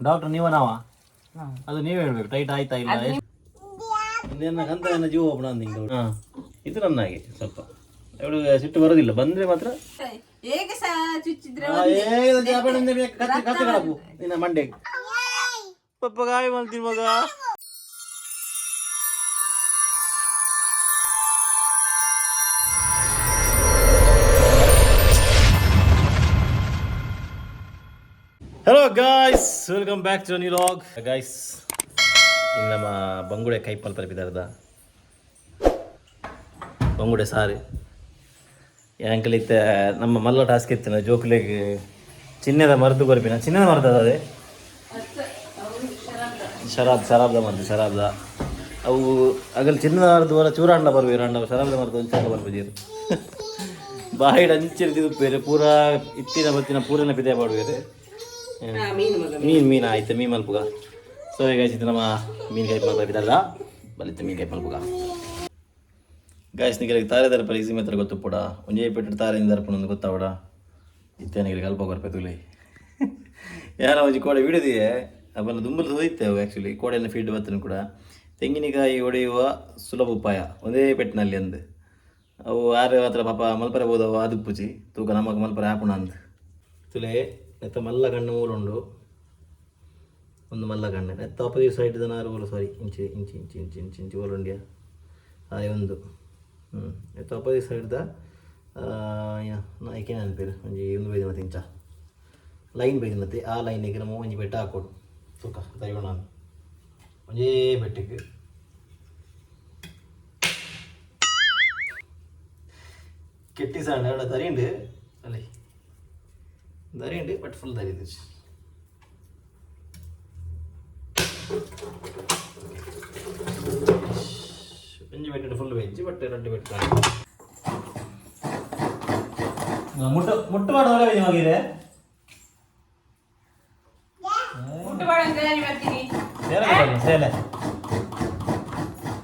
Doctor ನೀವ ನಾವ ಅದು ನೀವೇ ಹೇಳ್ಬೇಕು ಟೈಟ್ ಆಯ್ತಾ ಇಲ್ಲ ಕಂತ ಜೀವ ಒಬ್ಬನ ನಿಂಗೆ ಇದು ನನ್ನಾಗಿ ಸ್ವಲ್ಪ ಅವಳು ಸಿಟ್ಟು ಬರೋದಿಲ್ಲ ಬಂದ್ರೆ ಮಾತ್ರ ನಿನ್ನ ಮಂಡೆ ಪಪ್ಪ ಗಾಳಿ ಮಾಡ್ತೀನಿ ಮಗ. Hello guys, welcome back to new vlog guys. ಈಗ ನಮ್ಮ ಬಂಗುಡೆ ಕೈಪಲ್ ತಲುಪಿದಾರದ ಬಂಗುಡೆ ಸಾರಿ ಯಾಂಕಲಿತ್ತೆ ನಮ್ಮ ಮಲ್ಲ ಟಾಸ್ಕ್ ಇತ್ತು ಜೋಕ್ಲಿಗೆ ಚಿನ್ನದ ಮರದ್ದು ಬರ್ಪಿನ ಚಿನ್ನದ ಮರದ ಅದೇ ಶರಾಬ್ದ ಮರದು ಶರಾಬ್ದ ಅವು ಆಗಲಿ ಚಿನ್ನದ ಮರದ್ದು ಹೊರ ಚೂರಾಂಡ ಬರ್ಬೇಕು ರಂಡ ಶರಾಬ್ದ ಮರದ್ದು ಒಂಚ ಬರ್ಬೋದು ಬಾಯಿಡ್ ಅಂಚಿರ್ತಿದ್ದು ಬೇರೆ ಪೂರಾ ಇತ್ತಿನ ಬತ್ತಿನ ಪೂರನ ಪಿದೆ ಮಾಡ್ಬೇಕು ಮೀನು ಆಯ್ತು ಮೀನು ಮಲ್ಪುಗ ಸೊ ಈಗ ನಮ್ಮ ಮೀನು ಕೈ ಮಲ್ಪಿದಲ್ಲ ಬಲಿತ ಮೀನು ಕೈ ಮಲ್ಪುಗ ಗಾಯ್ಸ್ ನಿಮಗೆ ತಾರೆ ದರ್ಪ ಈಸಿ ಮಾತ್ರ ಗೊತ್ತು ಪುಡ ಒಂಜೇ ಪೆಟ್ಟು ತಾರೆಯಿಂದ ದರ್ಪಣೊಂದು ಗೊತ್ತಾವಡ ಇತ್ತೇನಿಗೆ ಕಲ್ಪ ಬರ್ಪೆ ತುಳಿ ಯಾರೋ ಒಂಜಿ ಕೋಡೆ ಬಿಡದಿಯೇ ಅವನ್ನ ದುಂಬಲು ಹೋಯ್ತೇವೆ ಆ್ಯಕ್ಚುಲಿ ಕೋಡೆಯನ್ನು ಫೀಡ್ ಬರ್ತನು ಕೂಡ ತೆಂಗಿನಕಾಯಿ ಹೊಡೆಯುವ ಸುಲಭ ಉಪಾಯ ಒಂದೇ ಪೆಟ್ಟಿನಲ್ಲಿ ಅಂದು ಅವು ಯಾರು ಹತ್ರ ಪಾಪ ಮಲ್ಪರೆ ಬೋದವು ಅದು ಪೂಜಿ ತೂಕ ನಮಗೆ ಮಲ್ಪರೆ ಹಾಕೋಣ ಅಂದು ತುಲೆ ನೆತ್ತ ಮಲ್ಲ ಕಣ್ಣು ಮೂರುಂಡು ಒಂದು ಮಲ್ಲ ಕಣ್ಣು ನೆತ್ತ ಅಪೋಸಿಟ್ ಸೈಡ್ ನಾರು ಸಾರಿ ಇಂಚಿ ಇಂಚಿ ಇಂಚಿ ಇಂಚಿ ಇಂಚಿ ಇಂಚಿ ಓಲುಂಡಿಯ ಅದೇ ಒಂದು ನೆತ್ತ ಅಪೋಸಿಟ್ ಸೈಡ್ದ ನಾಯ್ಕೆ ನೆನಪೇರು ಒಂಜಿ ಒಂದು ಬೈದು ಮತ್ತೆ ಇಂಚ ಲೈನ್ ಬೈದು ಮತ್ತೆ ಆ ಲೈನಿಗೆ ನಮ್ಮ ಒಂಜಿ ಬೆಟ್ಟ ಹಾಕೋಡು ತೂಕ ತೈಗೋಣ ನಾನು ಒಂಜೇ ಬೆಟ್ಟಿಗೆ ಕೆಟ್ಟಿ ಸಾಂಡ ಎರಡು ತರಿಂಡು ಅಲ್ಲಿ ധരിയുണ്ട് ബട്ട് ഫുൾ ധരി തിരിച്ച് അഞ്ച് മിനിറ്റ് ഫുൾ വെച്ച് ബട്ട് 2 മിനിറ്റ് മുട്ട പാടോലെ വെച്ച് നോക്കിയില്ലേ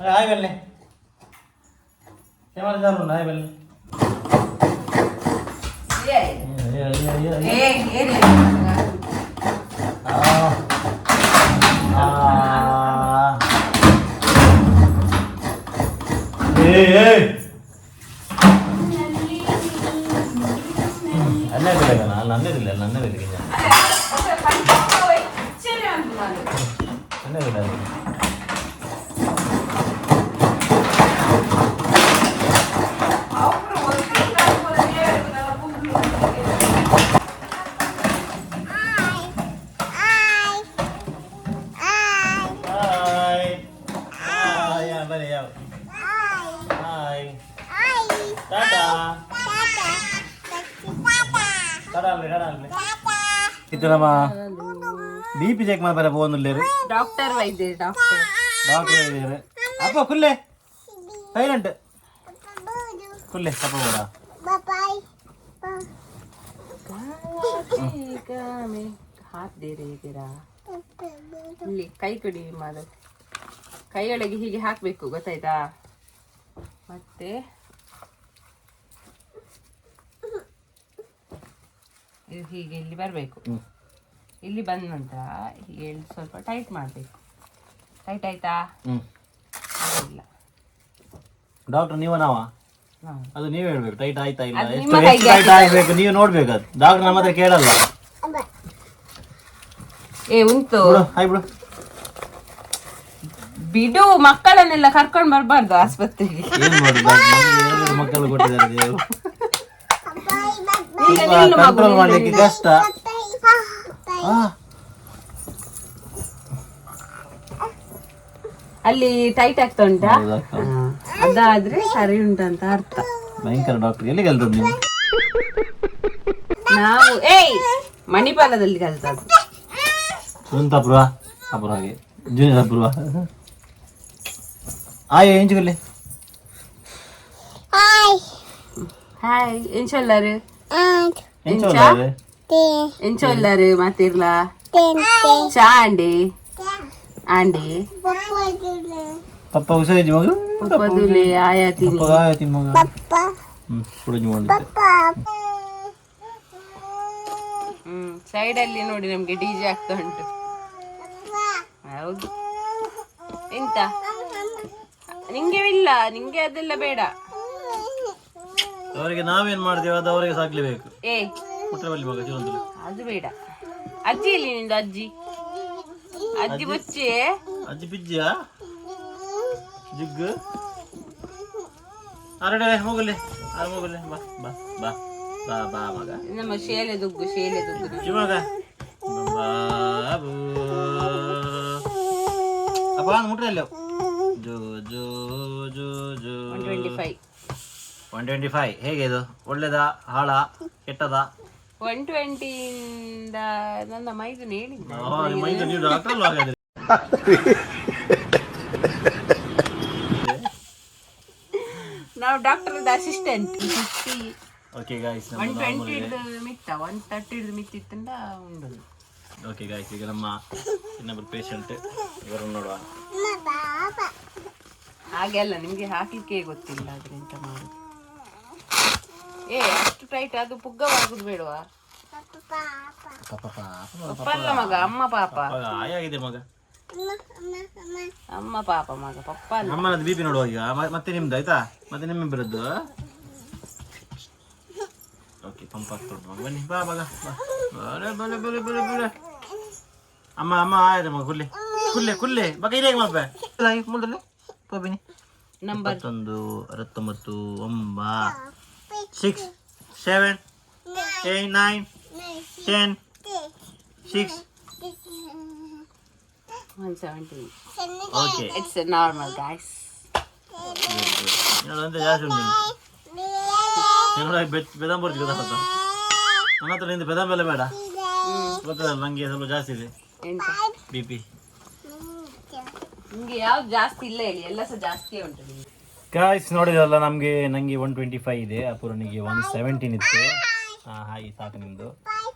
ഹായ് വെല്ലേ ഹായ് വെല്ലേ ನಮ್ಮ BP ಚೆಕ್ ಮಾಡ್ಬಾರ പോകുന്നില്ലേರು ಡಾಕ್ಟರ್ ವೈದ್ಯರು ಅಪ್ಪ ಕುಲ್ಲೆ ಸೈಲೆಂಟ್ ಕುಲ್ಲೆ ಅಪ್ಪ ಹೋದ ಹಾತ್ ದೇರಾ ಇಲ್ಲಿ ಕೈ ಕಡಿ ಮಾಡು ಕೈಯೊಳಗೆ ಹೀಗೆ ಹಾಕ್ಬೇಕು ಗೊತ್ತಾಯ್ತಾ ಮತ್ತೆ ಇದು ಹೀಗೆ ಇಲ್ಲಿ ಬರಬೇಕು ಇಲ್ಲಿ ಬಂದ ನಂತರ ಹೀಗೆ ಸ್ವಲ್ಪ ಟೈಟ್ ಮಾಡಬೇಕು ಟೈಟ್ ಆಯ್ತಾ ಇಲ್ಲ ಡಾಕ್ಟರ್ ನೀವ ನಾವ ಅದು ನೀವೇ ಹೇಳ್ಬೇಕು ಟೈಟ್ ಆಯ್ತಾ ಇಲ್ಲ ಎಷ್ಟು ಟೈಟ್ ಆಗಬೇಕು ನೀವು ನೋಡ್ಬೇಕು ಅದು ಡಾಕ್ಟರ್ ನಮ್ಮ ಹತ್ರ ಕೇಳಲ್ಲ ಉಂಟು ಹಾಯ್ ಬಿಡು ಬಿಡು ಮಕ್ಕಳನ್ನೆಲ್ಲ ಕರ್ಕೊಂಡು ಬರ್ಬಾರ್ದು ಆಸ್ಪತ್ರೆಗೆ ಏನ್ ಮಾಡುದು ಮಕ್ಕಳು ಕೊಟ್ಟಿದ್ದಾರೆ ಕಂಟ್ರೋಲ್ ಮಾಡ್ಲಿಕ್ಕೆ ಕಷ್ಟ ಅಲ್ಲಿ ಟೈಟ್ ಆಗ್ತಾ ಉಂಟಾ ಅದಾದ್ರೆ ಸರಿ ಉಂಟಂತ ಅರ್ಥ ಭಯಂಕರ ಡಾಕ್ಟರ್ ಎಲ್ಲಿ ಕಲ್ತದ್ದು ನೀವು ನಾವು ಮಣಿಪಾಲದಲ್ಲಿ ಕಲ್ತದ್ದು ಸುಂತಾಪುರ ಅಪುರ ಹಾಗೆ ಜೂನಿಯರ್ ಅಪುರ ಆಯ್ ಎಂಚುಗಲ್ಲಿ ಹಾಯ್ ಎಂಚೊಲ್ಲರು ಎಂಚೊಲ್ಲರು ಮಾತಿರ್ಲ ಚಾ ಅಂಡಿ ಅಂಡಿ ಪಪ್ಪ ಹುಷಾರಿದ್ದಿ ಮಗ ಪಪ್ಪದುಲೆ ಆಯಾತಿನಿ ಪಪ್ಪ ಆಯಾತಿನಿ ಮಗ ಕುಡಿದು ಮಾಡಿ ಸೈಡ್ ಅಲ್ಲಿ ನೋಡಿ ನಮ್ಗೆ ಡಿಜೆ ಆಗ್ತಾ ಉಂಟು ಹೌದು. ಎಂತ ನಿಂಗೆ ಇಲ್ಲ, ನಿಂಗೆ ಅದೆಲ್ಲ ಬೇಡ. ಅವರಿಗೆ ನಾವೇನ್ ಮಾಡ್ತೇವೆ ಅದು ಅವರಿಗೆ ಸಾಕ್ಲೇಬೇಕು. ಏ ಮುಟ್ರಬಲ್ಲಿ ಮಗ ಜೀವನದಲ್ಲಿ ಅದು ಬೇಡ. ಅಜ್ಜಿ ಇಲ್ಲಿ ನಿಂದು ಅಜ್ಜಿ? ಅಜ್ಜಿ ಬಚ್ಚಿ ಅಜ್ಜಿ ಪಿಜ್ಜಿಯಾ ಜಿಗ್ಗು ಅರಡೆ ಹೋಗಲಿ ಹೋಗಲಿ. ಬಾ ಬಾ ಬಾ ಬಾ ಬಾ ಮಗ. ನಮ್ಮ ಶೇಲೆ ದುಗ್ಗು ಮಗ ಬಾಬು ಅಪ್ಪ ಮುಟ್ರೆ ಅಲ್ಲ. ಜೋ ಜೋ ಜೋ ಜೋ 125 ಹೇಗೆ ಇದು? ಒಳ್ಳೇದಾ ಹಾಳ ಕೆಟ್ಟದ? 120 ಇಂದ ನನ್ನ ಮೈದನ್ ಹೇಳಿದ್ದ. ನಾವು ಡಾಕ್ಟರ್ ಅಸಿಸ್ಟೆಂಟ್. ಓಕೆ ಗಾಯ್ಸ್, 120 ಮಿತ್ತ 130 ಮಿತ್ತಿತ್ತಂದ ಉಂಡು. ಓಕೆ ಗಾಯ್ಸ್, ಈಗ ನಮ್ಮ ಇನ್ನೊಬ್ಬರು ಪೇಷಂಟ್ ಇವರನ್ನು ನೋಡುವ. ಹಾಗೆಲ್ಲ ನಿಮ್ಗೆ ಹಾಕ್ಲಿಕ್ಕೆ ಗೊತ್ತಿಲ್ಲ, ಆದ್ರೆ ಎಂತ ಮಾಡುದು. ಏ ಅಷ್ಟು ಟೈಟ್ ಅದು ಪುಗ್ಗವಾಗುದು ಬೇಡವಾ? ಪಪ್ಪ ಅಲ್ಲ ಮಗ, ಅಮ್ಮ ಪಾಪ. ಆಗಿದೆ ಮಗ, ಅಮ್ಮ ಪಾಪ ಮಗ, ಪಪ್ಪ ಅಲ್ಲ. ಅಮ್ಮನದ್ದು BP ನೋಡುವ ಈಗ. ಮತ್ತೆ ನಿಮ್ದು ಆಯ್ತಾ? ಮತ್ತೆ ನಿಮ್ಮಿಬ್ಬರದ್ದು. ಓಕೆ, ಪಂಪ್ ಆಗ್ತದೆ ಮಗ. ಬನ್ನಿ ಬಾ ಮಗ, ಬಲೆ ಬಲೆ ಬಲೆ ಬಲೆ. ಅಮ್ಮ ಅಮ್ಮ ಆಯ್ತು ಮಗ. ಕುಲ್ಲೆ ಕುಲ್ಲೆ ಕುಲ್ಲೆ ಮಗ. ಇದೇ ಮಗ ಮುಳ್ದಲ್ಲಿ ತೋಬಿನಿ. Number 21 69 9 6 7 8 9 10 6 117. Okay, It's a normal guys. ಅಂತ ಜಾಸ್ತಿ ಉಂಟು. ಬೆದಾಮ್ ಬರ್ತೀವಿ ಗೊತ್ತಾಗ್ತದ. ನನ್ನ ಹತ್ರ ನಿಂದು ಬೆದಾಮ್ ಬೆಲೆ ಬೇಡ, ಗೊತ್ತದಲ್ಲ ನನಗೆ ಸ್ವಲ್ಪ ಜಾಸ್ತಿ ಇದೆ ಎಂತ BP. ನಿಮ್ಗೆ ಯಾವ್ದು ಜಾಸ್ತಿ ಇಲ್ಲ ಹೇಳಿ, ಎಲ್ಲ ಸಹ ಜಾಸ್ತಿ ಉಂಟು ನಿಮ್ಗೆ. ಗಾಯ್ಸ್ ನೋಡಿದಲ್ಲ, ನನಗೆ 125 ಇದೆ, ಅಪೂರ್ಣಿಗೆ 117 ಇತ್ತು. ಹಾಗೆ ಸಾಕು ನಿಮ್ಮದು.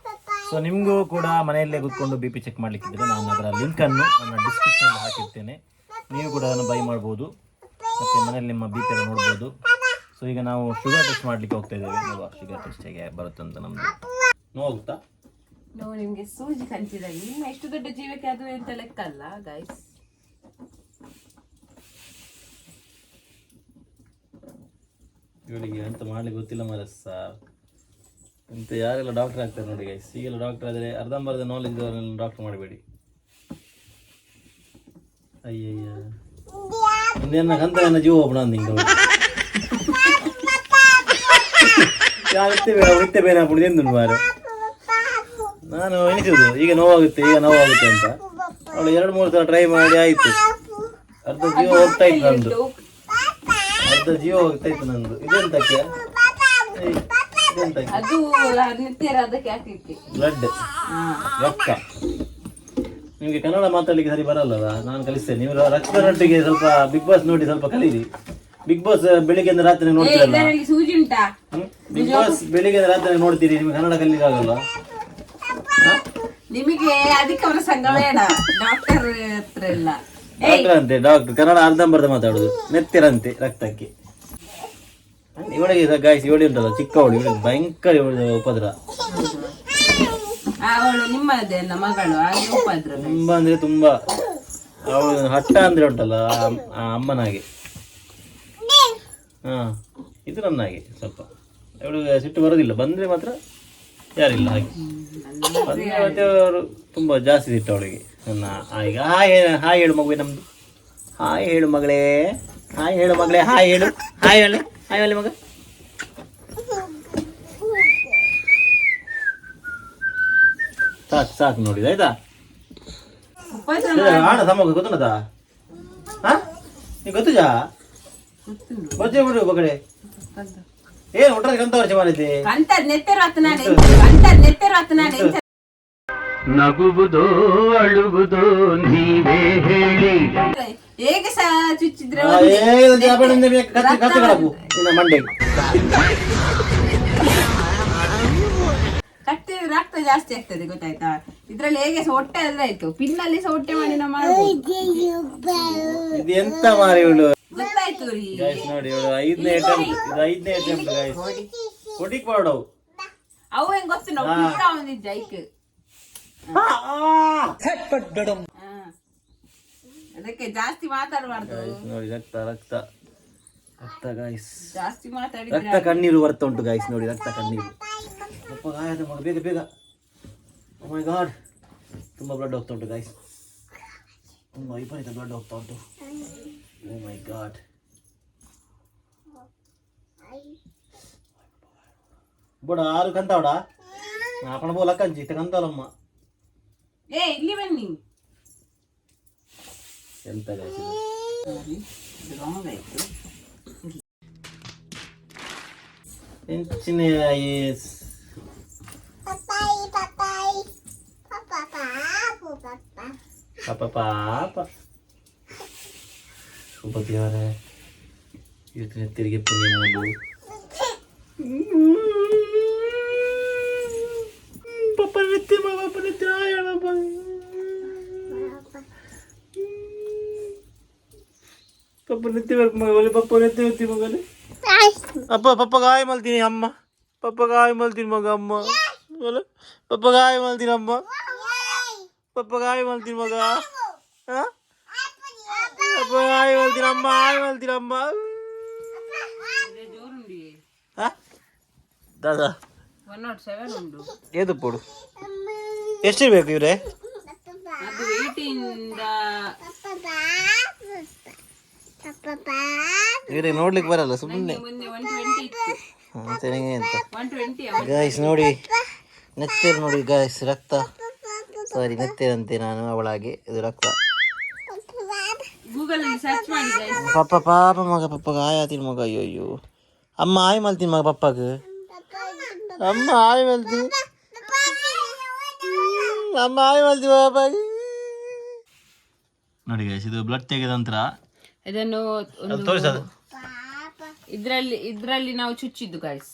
ಸೊ ನಿಮಗೂ ಕೂಡ ಮನೆಯಲ್ಲೇ ಕೂತ್ಕೊಂಡು BP ಚೆಕ್ ಮಾಡಲಿಕ್ಕಿದ್ರೆ ನಾನು ಅದರ ಲಿಂಕನ್ನು ನನ್ನ ಡಿಸ್ಕ್ರಿಪ್ಷನಲ್ಲಿ ಹಾಕಿರ್ತೇನೆ. ನೀವು ಕೂಡ ಅದನ್ನು ಬೈ ಮಾಡ್ಬೋದು ಮತ್ತು ಮನೇಲಿ ನಿಮ್ಮ BP ಎಲ್ಲ ನೋಡ್ಬೋದು. ಸೊ ಈಗ ನಾವು ಶುಗರ್ ಟೆಸ್ಟ್ ಮಾಡಲಿಕ್ಕೆ ಹೋಗ್ತಾ ಇದ್ದೇವೆ. ನೋಡುವ ಶುಗರ್ ಟೆಸ್ಟ್ ಹೇಗೆ ಬರುತ್ತೆ ಅಂತ. ನಮ್ಮದು ನೋವುತ್ತಾ? ನಾವು ನಿಮ್ಗೆ ಸೂಜಿ ಕಲಿಸಿದಾಗ ನಿಮ್ಮ ಎಷ್ಟು ದೊಡ್ಡ ಜೀವಕ್ಕೆ ಅದು ಎಂತ ಲೆಕ್ಕ ಅಲ್ಲ ಗೈಸ್. ಇವಳಿಗೆ ಎಂತ ಮಾಡ್ಲಿಕ್ಕೆ ಗೊತ್ತಿಲ್ಲ ಮರಸ. ಎಂತ ಯಾರೆಲ್ಲ ಡಾಕ್ಟರ್ ಆಗ್ತಾರೆ ನೋಡಿ ಗೈಸ್. ಈಗೆಲ್ಲ ಡಾಕ್ಟರ್ ಆದರೆ ಅರ್ಧಂಬರ್ಧ ನಾಲೆಜ್ ಇದ್ದವರೆಲ್ಲ ಡಾಕ್ಟರ್ ಮಾಡಬೇಡಿ. ಅಯ್ಯಯ್ಯ, ಇನ್ನೇನ ಕಂತ ನನ್ನ ಜೀವ ಒಬ್ಬನ ನಿಂಗೆ ಇತ್ತೆ ಬೇರೆ ಹಾಕ್ಬಿಡಿದೆ ಎಂದು ಮಾರು. ನಾನು ಎಣಿಸುದು ಈಗ ನೋವಾಗುತ್ತೆ ಅಂತ. ಅವಳು 2-3 ಸಲ ಟ್ರೈ ಮಾಡಿ ಆಯ್ತು. ಅರ್ಧ ಜೀವ ಹೋಗ್ತಾ ಇತ್ತು ನಂದು. ನಂದು ಇದೆಂತಕ್ಕೆ? ಅದು ನಿತ್ಯರಾಧಕ್ಕೆ ಹಾಕ್ಲಿಕ್ಕೆ ಬ್ಲಡ್ ರಕ್ತ. ನಿಮಗೆ ಕನ್ನಡ ಮಾತಾಡ್ಲಿಕ್ಕೆ ಸರಿ ಬರಲ್ಲಲ್ಲ, ನಾನು ಕಲಿಸ್ತೇನೆ. ನೀವು ರಕ್ತದೊಟ್ಟಿಗೆ ಸ್ವಲ್ಪ ಬಿಗ್ ಬಾಸ್ ನೋಡಿ ಸ್ವಲ್ಪ ಕಲೀರಿ. ಬಿಗ್ ಬಾಸ್ ಬೆಳಿಗ್ಗೆ ರಾತ್ರಿ ನೋಡ್ತೀರಲ್ಲ, ಸೂಜಿ ಉಂಟಾ? ಬಿಗ್ ಬಾಸ್ ಬೆಳಿಗ್ಗೆ ರಾತ್ರಿ ನೋಡ್ತೀರಿ, ನಿಮ್ಗೆ ಕನ್ನಡ ಕಲಿಲಿಕ್ಕೆ ಆಗಲ್ಲ. ನಿಮಗೆ ಅದಕ್ಕೆ ಅವರ ಸಂಘ ಬೇಡ, ಡಾಕ್ಟರ್ ಹತ್ರ ಇಲ್ಲ. ಡಾಕ್ಟರ್ ಅಂತೆ, ಡಾಕ್ಟರ್ ಕನ್ನಡ ಅರ್ಧಂಬರ್ಧ ಮಾತಾಡುದು, ನೆತ್ತಿರಂತೆ ರಕ್ತಕ್ಕೆ. ಇವಳಿಗೆ ಗಾಯ್ಸ್, ಇವಳಿ ಉಂಟಲ್ಲ ಚಿಕ್ಕವಳು, ಇವಳಿಗೆ ಭಯಂಕರ ಉಪದ್ರ. ಅವಳು ನಿಮ್ಮದೇ ಮಗಳು, ಉಪದ್ರ ತುಂಬಾ ಅಂದ್ರೆ ತುಂಬಾ. ಅವಳು ಹಟ್ಟ ಅಂದ್ರೆ ಉಂಟಲ್ಲ ಆ ಅಮ್ಮನಾಗೆ. ಇದು ನನ್ನಾಗೆ ಸ್ವಲ್ಪ. ಇವಳಿಗೆ ಸಿಟ್ಟು ಬರೋದಿಲ್ಲ, ಬಂದ್ರೆ ಮಾತ್ರ ಯಾರಿಲ್ಲ ಹಾಗೆ. ಬಂದ್ರೆ ಮತ್ತೆ ಅವರು ತುಂಬಾ ಜಾಸ್ತಿ ಸಿಟ್ಟು ಅವಳಿಗೆ. ನನ್ನ ಈಗ ಹಾಯ್ ಹೇಳು ಮಗುವೆ ನಮ್ದು. ಹಾಯ್ ಹೇಳು ಮಗಳೇ, ಹಾಯ್ ಹೇಳು ಮಗಳೇ, ಹಾಯ್ ಹೇಳು, ಹಾಯ್ ಹೇಳಿ, ಹಾಯ್ ಹೇಳಿ ಮಗ. ಸಾಕು ಸಾಕು ನೋಡಿದ ಆಯ್ತಾ? ಆಣ ಸಮಗ ಗೊತ್ತುಂಟದ? ನೀ ಗೊತ್ತು ಜಾ ಗೊತ್ತೇ ಬಿಡು ಬಗಡೆ. ಏನು ಒಟ್ಟಾರೆ ಕಂತ ವರ್ಷ ಮಾಡಿದ್ದೆ? ನಗುವುದೋ ಅಳುವುದೋ ನೀವೇ ಹೇಳಿ. ಹೇಗೆ ಸಹ ಚುಚ್ಚಿದ್ರೆ ಮಂಡೆ ಕಟ್ಟಿದ್ರೆ ರಕ್ತ ಜಾಸ್ತಿ ಆಗ್ತದೆ, ಗೊತ್ತಾಯ್ತಾ? ಇದ್ರಲ್ಲಿ ಹೇಗೆ ಸಹ ಹೊಟ್ಟೆ ಆದ್ರೆ ಆಯ್ತು, ಪಿನ್ನಲ್ಲಿ ಸಹ ಹೊಟ್ಟೆ ಮಾಡಿ ನಾವು ಮಾಡ್ಬೋದು. ಇದು ಎಂತ ಮಾರಿ ಇವಳು, ಗೊತ್ತಾಯ್ತು ರೀ. ನೋಡಿ ಇವಳು 5ನೇ ಅಟೆಂಪ್ಟ್, ಇದು 5ನೇ ಅಟೆಂಪ್ಟ್ ಗೈಸ್. ಕೊಡಿಕ್ ಮಾಡವು ಅವು ಹೆಂಗ್ ಗೊತ್ತು ನಾವು ಪಿಕ್ಕ ಒಂದಿದ್ದ ಐಕ್. ಅದಕ್ಕೆ ಜಾಸ್ತಿ ಮಾತಾಡಬಾರ್ದು. ನೋಡಿ ರಕ್ತ ರಕ್ತ ರಕ್ತ ಗಾಯ್ಸ್, ಜಾಸ್ತಿ ಮಾತಾಡಿದ್ರೆ ರಕ್ತ ಕಣ್ಣೀರು ಬರ್ತಾ ಉಂಟು ಗಾಯ್ಸ್. ನೋಡಿ ರಕ್ತ ಕಣ್ಣೀರು. ಅಪ್ಪ ಗಾಯದ ಮಗ, ಬೇಗ ಬೇಗ. ಓ ಮೈ ಗಾಡ್, ತುಂಬ ಬ್ಲಡ್ ಹೋಗ್ತಾ ಉಂಟು ಗಾಯ್ಸ್, ತುಂಬ ವಿಪರೀತ ಬ್ಲಡ್ ಹೋಗ್ತಾ ಉಂಟು. ಓ ಮೈ ಗಾಡ್. ಬೋಡ ಆರು ಕಂತಾವಡ आपण बोला कंची ते कंतालಮ್ಮ. ಏ ಇಲ್ಲಿ ಬನ್ನಿ. ಎಂತ ಗಾಯ್ಸ್ ರಾಂಗ್ ಆಯ್ತು. ಎಂಚಿನ ಎಸ್ ಪಾಪ ಪಾಪ ಉಪತಿಯವರೇ, ಇವತ್ತಿನ ತಿರುಗಿ ಪುಣ್ಯ ಮೂಲು. ಪಪ್ಪ ನಿತ್ಯ ಪಾಪ ನಿತ್ಯ ಹೇಳಪ್ಪ. ಪಪ್ಪ ನಿತ್ಯ ಮಗಲಿ, ಪಪ್ಪ ನಿತ್ಯ ಹೊತ್ತಿ ಮಗಲಿ. ಅಪ್ಪ ಪಪ್ಪ ಗಾಯ ಮಲ್ತೀನಿ ಅಮ್ಮ, ಪಪ್ಪ ಗಾಯ ಮಲ್ತೀನಿ ಮಗ ಅಮ್ಮ. ಪಪ್ಪ ಗಾಯ ಮಲ್ತೀನಿ ಅಮ್ಮ, ಪಪ್ಪ ಗಾಯ ಮಲ್ತೀನಿ ಮಗ. ಪಪ್ಪ ಗಾಯ ಮಲ್ತೀನಿ ಅಮ್ಮ, ಗಾಯ ಮಲ್ತೀನಿ ಅಮ್ಮ. ಜೋರುಂಡಿ ದಾದಾ 107 ಉಂಟು. ಏದು ಪೋಡು ಎಷ್ಟಿರ್ಬೇಕು ಇವ್ರೆ? ಅದು 80 ಇಂದ ಇವ್ರಿಗೆ ನೋಡ್ಲಿಕ್ಕೆ ಬರಲ್ಲ ಸುಮ್ಮನೆ. ಮೊನ್ನೆ 120 ಇತ್ತು. ಚೆನ್ನಾಗಿ ಅಂತ 120 ಗಾಯ್ಸ್ ನೋಡಿ, ನೆತ್ತೇರು ನೋಡಿ ಗಾಯ್ಸ್, ರಕ್ತ. ಸಾರಿ ನೆತ್ತೇರಂತೆ ನಾನು ಅವಳಾಗಿ, ಇದು ರಕ್ತ. ಗೂಗಲ್ ಅಲ್ಲಿ ಸರ್ಚ್ ಮಾಡಿ guys. ಪಪ್ಪ ಪಾಪ ಮಗ, ಪಪ್ಪ ಆಯಾತಿನ ಮಗ. ಅಯ್ಯೋ ಅಯ್ಯೋ, ಅಮ್ಮ ಆಯ್ ಮಲ್ತೀನಿ ಮಗ ಪಪ್ಪಗೆ. ಅಮ್ಮ ಆಯ್ ಮಲ್ತೀನಿ, ಅಮ್ಮ ಆಯ್ ಮಲ್ತೀನಿ ಪಾಪಾಗಿ. ನೋಡಿ ಗೈಸ್, ಇದು ಬ್ಲಡ್ ತೆಗೆದ ನಂತರ ಇದನ್ನು ತೋರಿಸೋದು. ಇದ್ರಲ್ಲಿ ನಾವು ಚುಚ್ಚಿದ್ದು ಗಾಯ್ಸ್.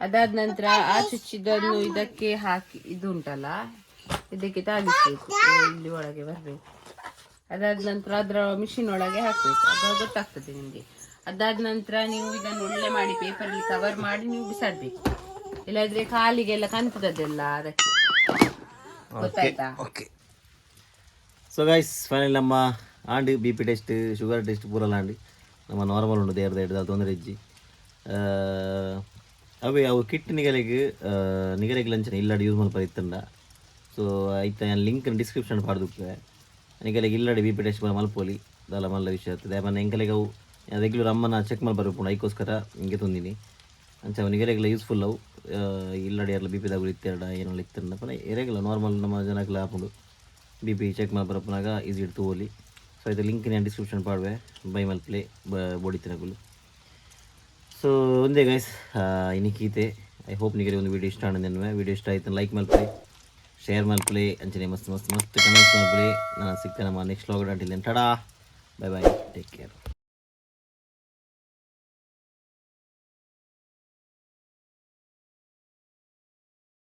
ಅದಾದ ನಂತರ ಆ ಚುಚ್ಚಿದ್ದನ್ನು ಇದಕ್ಕೆ ಹಾಕಿ, ಇದು ಉಂಟಲ್ಲ ಇದಕ್ಕೆ ತಾಗಿಸ್ಬೇಕು, ಇಲ್ಲಿ ಒಳಗೆ ಬರಬೇಕು. ಅದಾದ ನಂತರ ಅದರ ಮಿಷಿನ್ ಒಳಗೆ ಹಾಕಬೇಕು, ಅದು ಗೊತ್ತಾಗ್ತದೆ ನಿಮಗೆ. ಅದಾದ ನಂತರ ನೀವು ಇದನ್ನು ಒಳ್ಳೆ ಮಾಡಿ ಪೇಪರಲ್ಲಿ ಕವರ್ ಮಾಡಿ ನೀವು ಬಿಸಾಡಬೇಕು, ಇಲ್ಲಾಂದ್ರೆ ಕಾಲಿಗೆಲ್ಲ ಕಂತದದ್ದೆಲ್ಲ ಅದಕ್ಕೆ. ಗೊತ್ತಾಯ್ತಾ? ಓಕೆ. ಸೊ ಗೈಸ್ ಫೈನಲ್ ನಮ್ಮ ಆಂಡಿ B P test, sugar test ಪೂರಲ್ಲ ಆಂಡಿ ನಮ್ಮ ನಾರ್ಮಲ್ ಉಂಟು ದೇರ್ದ ಹಿಡ್ದು ತೊಂದರೆ ಇಜ್ಜಿ ಅವೇ ಅವು ಕಿಟ್ ನಿಗಲಿಗೆ ಲಂಚನ ಇಲ್ಲಾಡಿ ಯೂಸ್ ಮಾಡಿ ಇತ್ತಂಡ. ಸೊ ಆಯ್ತಾ ಲಿಂಕ್ ಡಿಸ್ಕ್ರಿಪ್ಷನ್ ಪಾಡ್ದುಕ್ಕೆ ನಿಗಲಿಗೆ ಇಲ್ಲಾಡಿ ಬಿ ಪಿ ಟೆಸ್ಟ್ ಮಲ್ಪೋಲಿ ಅದೆಲ್ಲ ಮಲ್ಲ ವಿಷಯ ಆಗ್ತದೆ. ಆಮೇಲೆ ಎಂಕಲಿಗೆ ಅವು ರೆಗ್ಯುಲರ್ ಅಮ್ಮನ ಚೆಕ್ ಮಾಡಿ ಬರಬೇಕು, ಅದಕ್ಕೋಸ್ಕರ ಹಿಂಗೆ ತಂದಿನಿ ಅಂಚ ಅವು ನಿಗಲಿಗೆಲ್ಲ ಯೂಸ್ಫುಲ್. ಅವು ಇಲ್ಲಾಡಿ ಎಲ್ಲ ಬಿ ಪಿ ದಾಗು ಇತ್ತೆರಡ ಏನೋ ಇತ್ತಂಡ ಪನ ಎರೆಗಿಲ್ಲ ನಾರ್ಮಲ್ ನಮ್ಮ ಜನಕ್ಕೆಲ್ಲ ಹಾಕೊಂಡು ಬಿ ಪಿ ಚೆಕ್ ಮಾಡಿ ಬರಪ್ಪನಾಗ ಈಸಿ ಇಡ್ತು ಹೋಲಿ. ಸೊ ಇದು ಲಿಂಕ್ ನಾನು ಡಿಸ್ಕ್ರಿಪ್ಷನ್ ಪಾಡುವೆ, ಬೈ ಮಲ್ಪ್ಲೆ ಬೋಡಿತಿನಗುಲು. ಸೊ ಒಂದೇ ಗೈಸ್ ಇನ್ನಿಕ್ಕೀತೆ. ಐ ಹೋಪ್ ನಿಮಗೆ ಒಂದು ವೀಡಿಯೋ ಇಷ್ಟ ಆನಂದೇನುವೆ. ವೀಡಿಯೋ ಇಷ್ಟ ಆಯ್ತು ಲೈಕ್ ಮಲ್ಪ್ಲೆ, ಶೇರ್ ಮಲ್ಪ್ಲೆ, ಅಂಚನೆ ಮಸ್ತ್ ಮಸ್ತ್ ಮಸ್ತ್ ಕಮೆಂಟ್ಸ್ ಮಲ್ಪ್ಲೆ. ನಾನು ಸಿಗ್ತೇನೆ ನಮ್ಮ next vlog. Until then tada, bye bye, take care.